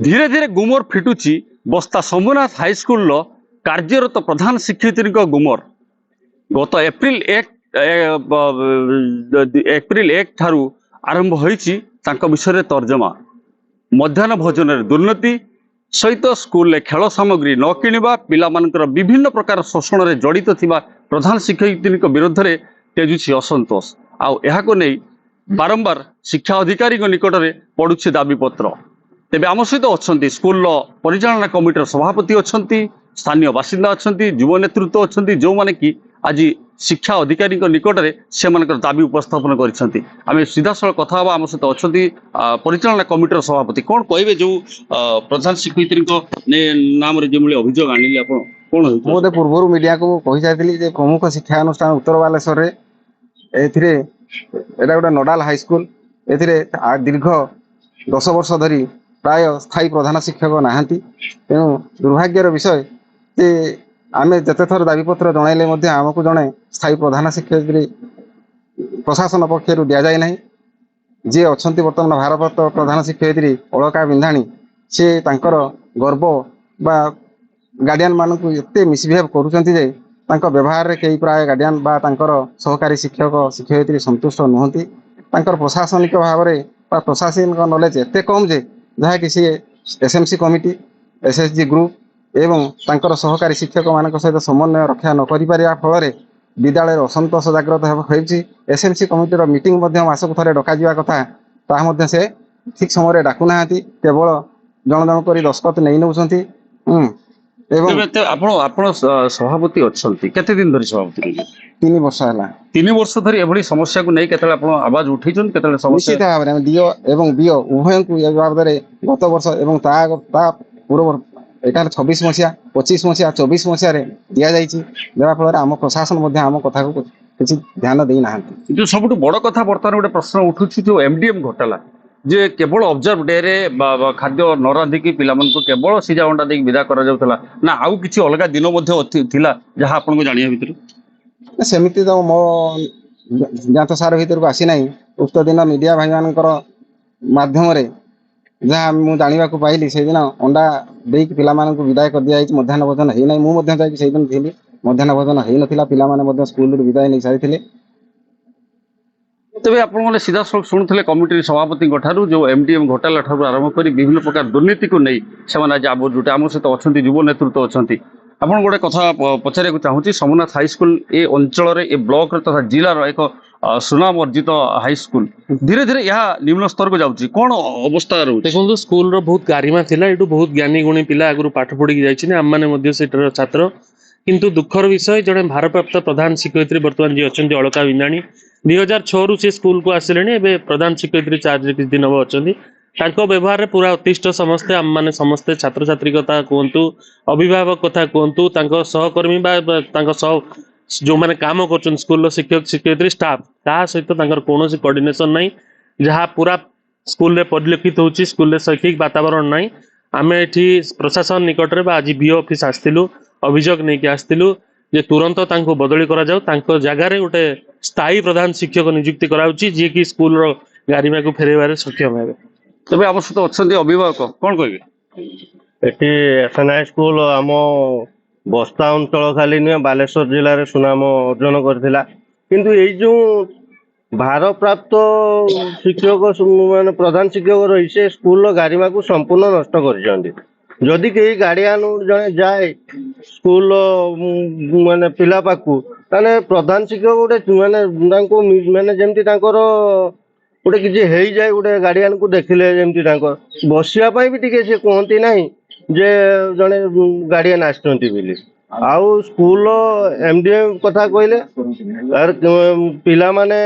धीरे धीरे गुमर फिटुची बस्ता सोमनाथ हाईस्कल कार्यरत प्रधान शिक्षयित्री गुमर गत एप्रिल 1 ठारू आरंभ होईची विषय तर्जमा मध्याह्न भोजन दुर्नीति सहित स्कूल खेल सामग्री न किणवा पिलामानकर विभिन्न प्रकार शोषण में जड़ित थिबा प्रधान शिक्षयित्री विरोध में तेजुची असंतोष आउ नहीं बारंबार शिक्षा अधिकारी निकट में पड़ुछि दाबीपत्र। तेबे आम सहित अच्छा स्कूल परिचालना कमिटर सभापति अच्छा स्थानीय बासिंदा अच्छा युव नेतृत्व अच्छा जो माने कि आज शिक्षा अधिकारी निकट में से दाबी उपस्थापन कर सीधा साल कथा आम सहित अच्छा परिचालना कमिटर सभापति कौन कहे जो प्रधान शिक्षयित्री नाम जो अभियोग आनिले आप कौन मुझे पूर्व मीडिया को कही जाती प्रमुख शिक्षा अनुष्ठान उत्तर बालेश्वर गोटे नोडाल हाईस्कल दीर्घ 10 वर्ष धरी प्राय स्थायी प्रधान शिक्षक नहांती तेणु दुर्भाग्यर विषय जे आम जिते थर दाबीपत्र जनइले आमको जड़े स्थायी प्रधान शिक्षयित्री प्रशासन पक्षर दि जाए ना जी अच्छा बर्तमान भारप्राप्त प्रधान शिक्षयित्री अलका बिंधाणी सी तांकर गर्व बा गार्डियन मानक एते मिसबिहेव करुचंती जे तांको व्यवहार रे कई प्राय गार्डियन बा तांकर सहकारी शिक्षक शिक्षयित्री संतुष्ट नुहंती तांकर प्रशासनिक भाव में प्रशासनिक नॉलेज एते कम जे जहाँ कि सी एसएमसी कमिटी एसएसजी ग्रुप एवं तांकर सहकारी शिक्षक मान सहित समन्वय रक्षा न करि पारिबा फल विद्यालय असंतोष जाग्रत होती। एसएमसी कमिटर मीटिंग मासक थे डक कथा ताहा से ठीक समय डाकुना केवल जन जन कर दस्खत नहीं नौ सभापति अच्छा केते दिन धरी सभापति 3 वर्ष है 3 वर्ष धरी एभली समस्या को नहीं केतले आपण आवाज उठै छन केतले समस्या निश्चित भाव में डीओ एवं बीओ उभय को ए बाबद गत वर्ष एवं ता पूर्व एटार 26 मसीहा 25 मसीहा 24 मसीहा दि जा फल आम प्रशासन आम कथा को किसी ध्यान दे ना जो सब बड़ कथा बर्तमान गोटे प्रश्न उठुछि जो एमडीएम घोटाला जे केवल ऑब्जर्व डे रे खाद्य न रांधिकी पिला केवल सीजा अंडा देक विदा करा जाउतला ना आउ किछि अलगा दिन मध्ये थिला जहा आपन को जानिया भितर सेमिति तो मो ज्ञात सार भीतर को आसी नहीं उक्त दिन मीडिया भाई मानकर माध्यम रे जहाँ मुझे जाना पाइली से दिन अंडा देक पिला विदाय कर दिया मध्याह्न भोजन है ना मुझे दिन थी मध्याह्न भोजन हो नाला पिला स्कूल विदाय नहीं सारी तेज आप सीधा शुणुले कमिटी सभापति जो एमडीएम घोटाला ठार आरंभ कर विभिन्न प्रकार दुर्नीति को नहीं से आज जोटे आम सहित अच्छा युव नेतृत्व अच्छा आप गोटे कथा पचार चाहूँगी सोमनाथ हाईस्कल ए अंचल ए ब्लॉक तथा जिलार एक सुनाम अर्जित हाईस्कल धीरे धीरे यह निम्न स्तर को जाऊँगी कौन अवस्था रोचे देखो स्कूल बहुत गारिमा थिला एटू बहुत ज्ञानी गुणी पिला आगु पाठ पढ़ी जाइए आम मैंने छात्र किंतु दुखर विषय जड़े भारप्राप्त प्रधान शिक्षयित्री बर्तमान जी अच्छा अलका बिंदाणी 2006 रु से स्कूल को आसिले प्रधान शिक्षयित्री चार्ज किसी दिन हम अच्छा व्यवहार पूरा उत्तिष्ट समस्ते आम मैंने समस्ते छात्र छात्री कथा कहतु अभिभावक कथा कहतु सहकर्मी सह जो मैंने काम कर स्कूल शिक्षक शिक्षयित्री स्टाफ ता सहित कौन कोऑर्डिनेशन नहीं जहाँ पूरा स्कूल रे परिलक्षित होची स्कूल रे शैक्षिक वातावरण नहीं आम एठी प्रशासन निकट में आज बीओ ऑफिस आसलु अभियोग नहीं आसलु जे तुरंत तांको बदली करा जाऊ तांको जगार गोटे स्थायी प्रधान शिक्षक नियुक्ति कराउची जे कि स्कूल रो गारिमा को फेरबार सक्षम हेबे। तबे आम सहित अच्छा अभिभावक कौन कहे एटी एसएनआई स्कूल आम बस्ता अंचल खाली नुहे बालेश्वर जिले में सुनाम अर्जन करथिला किंतु एई जो भारप्राप्त शिक्षक मान प्रधान शिक्षक रही से स्कूल गारिमा को संपूर्ण नष्ट कर जदि कई गार्डियन जड़े जाए स्कूल माने पिला पाखु ताने प्रधान शिक्षक गोटे माने माने जमती गोटे किसी हो जाए गोटे गार्डियन को देखिले जमती बसवाई भी टिके से कहती नहीं जे जड़े गार्डियन आसुँच आउ स्कूल एमडीएम कथा कहले पिला माने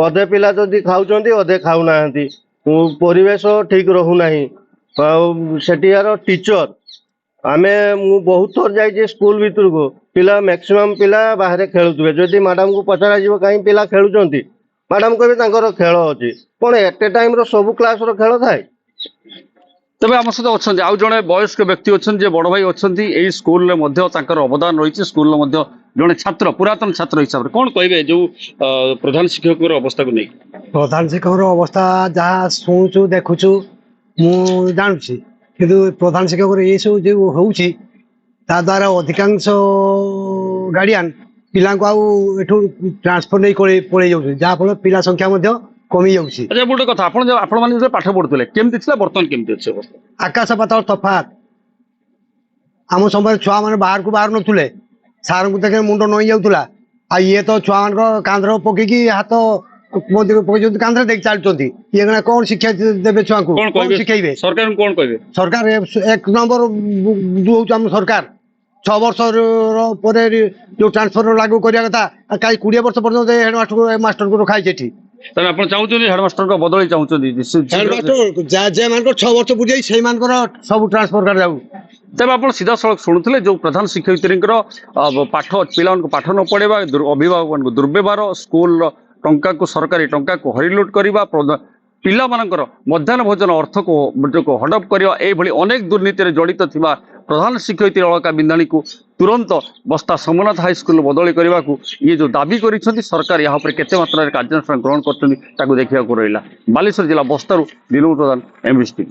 अधे पिला जदि खाऊं अधे खाऊना परिवेश ठीक रहूना सेठियार टीचर आमे मु बहुत थर जाइए स्कूल भीतर को पिला मैक्सिमम पिला बाहर खेलुवे जदि मैडम को पचरा जीव कहीं पिला खेलुंट मैडम कहे खेल अच्छी कौन एट ए टाइम सब क्लास खेल थाए तबे आम सहित अच्छा आउ जड़े वयस्क व्यक्ति अच्छा बड़ भाई अच्छा यही स्कूल अवदान रही स्कूल जड़े छात्र पुरातन छात्र हिसाब से कौन कहे जो प्रधान शिक्षक अवस्था को नहीं प्रधान शिक्षक अवस्था जहाँ शुणुचु देखुचु ମୁଁ ଜାଣୁଛି କିନ୍ତୁ ପ୍ରଧାନ ଶିକ୍ଷକର ଏସବୁ ଯେଉଁ ହେଉଛି ତା ଦ୍ୱାରା ଅଧିକାଂଶ ଗାର୍ଡିଆନ ପିଲାଙ୍କୁ ଆଉ ଏଠୁ ଟ୍ରାନ୍ସଫର ନେଇ ପଳେଇ ଯାଉଛନ୍ତି, ଯାହାଫଳରେ ପିଲା ସଂଖ୍ୟା ମଧ୍ୟ କମି ଯାଉଛି। ଆଚ୍ଛା ଗୋଟେ କଥା, ଆପଣମାନେ ଯେତେବେଳେ ପାଠ ପଢୁଥିଲେ କେମିତି ଥିଲା, ବର୍ତ୍ତମାନ କେମିତି ଅଛି ଅବସ୍ଥା? ଆକାଶ ପାତାଳ ତଫାତ। ଆମ ସମୟରେ ଛୁଆମାନେ ବାହାରକୁ ବାହାରୁ ନଥିଲେ, ସାରଙ୍କୁ ଦେଖେ ମୁଣ୍ଡ ନଇଁ ଯାଉଥିଲା। ଆଉ ଇଏ ତ ଛୁଆମାନଙ୍କ କାନ୍ଧରେ ପକେଇକି ହାତ ପକେଇଛନ୍ତି, କାନ୍ଧରେ ଦେଇକି ଚାଲୁଛନ୍ତି। ଇଏ କଣ ଶିକ୍ଷା ଦେବେ ଛୁଆଙ୍କୁ? କଣ କଣ କହିବେ ଶିଖେଇବେ? ସରକାରଙ୍କୁ କଣ କହିବେ? ସରକାର ଏକ ନମ୍ବର ହଉଛି ଆମ ସରକାର। 6 ବର୍ଷ ପରେ ଯୋଉ ଟ୍ରାନ୍ସଫର ଲାଗୁ କରିବା କଥା, କାହିଁ 20 ବର୍ଷ ପର୍ଯ୍ୟନ୍ତ ମାଷ୍ଟରକୁ ରଖା ହେଇଛି ଏଠି। ତାହେଲେ ଆପଣ ଚାହୁଁଛନ୍ତି ହେଡମାଷ୍ଟରଙ୍କ ବଦଳି ଚାହୁଁଛନ୍ତି? ଯେମାନଙ୍କର 6 ବର୍ଷ ବୁଝେଇ ସେଇମାନଙ୍କର ସବୁ ଟ୍ରାନ୍ସଫର କରାଯାଉ। ତେବେ ଆପଣ ସିଧାସଳଖ ଶୁଣୁଥିଲେ ଯୋଉ ପ୍ରଧାନ ଶିକ୍ଷୟିତ୍ରୀଙ୍କର ପାଠ ପିଲାମାନଙ୍କୁ ପାଠ ନ ପଢେଇବା, ଅଭିଭାବକମାନଙ୍କୁ ଦୁର୍ବ୍ୟବହାର, ସ୍କୁଲର ଟଙ୍କାକୁ ସରକାରୀ ଟଙ୍କାକୁ ହରିଲୁଟ କରିବା, ପିଲାମାନଙ୍କର ମଧ୍ୟାହ୍ନ ଭୋଜନ ଅର୍ଥକୁ ହଡପ କରିବା, ଏଇଭଳି ଅନେକ ଦୁର୍ନୀତିରେ ଜଡ଼ିତ ଥିବା ପ୍ରଧାନ ଶିକ୍ଷୟିତ୍ରୀ ଅଳକା ବିନ୍ଦାଣୀକୁ ତୁରନ୍ତ ବସ୍ତା ସୋମନାଥ ହାଇସ୍କୁଲ ବଦଳି କରିବାକୁ ଇଏ ଯୋଉ ଦାବି କରିଛନ୍ତି, ସରକାର ଏହା ଉପରେ କେତେ ମାତ୍ରାରେ କାର୍ଯ୍ୟାନୁଷ୍ଠାନ ଗ୍ରହଣ କରୁଛନ୍ତି ତାକୁ ଦେଖିବାକୁ ରହିଲା। ବାଲେଶ୍ୱର ଜିଲ୍ଲା ବସ୍ତାରୁ ଦିନକୁ ପ୍ରଧାନ, MBC TV।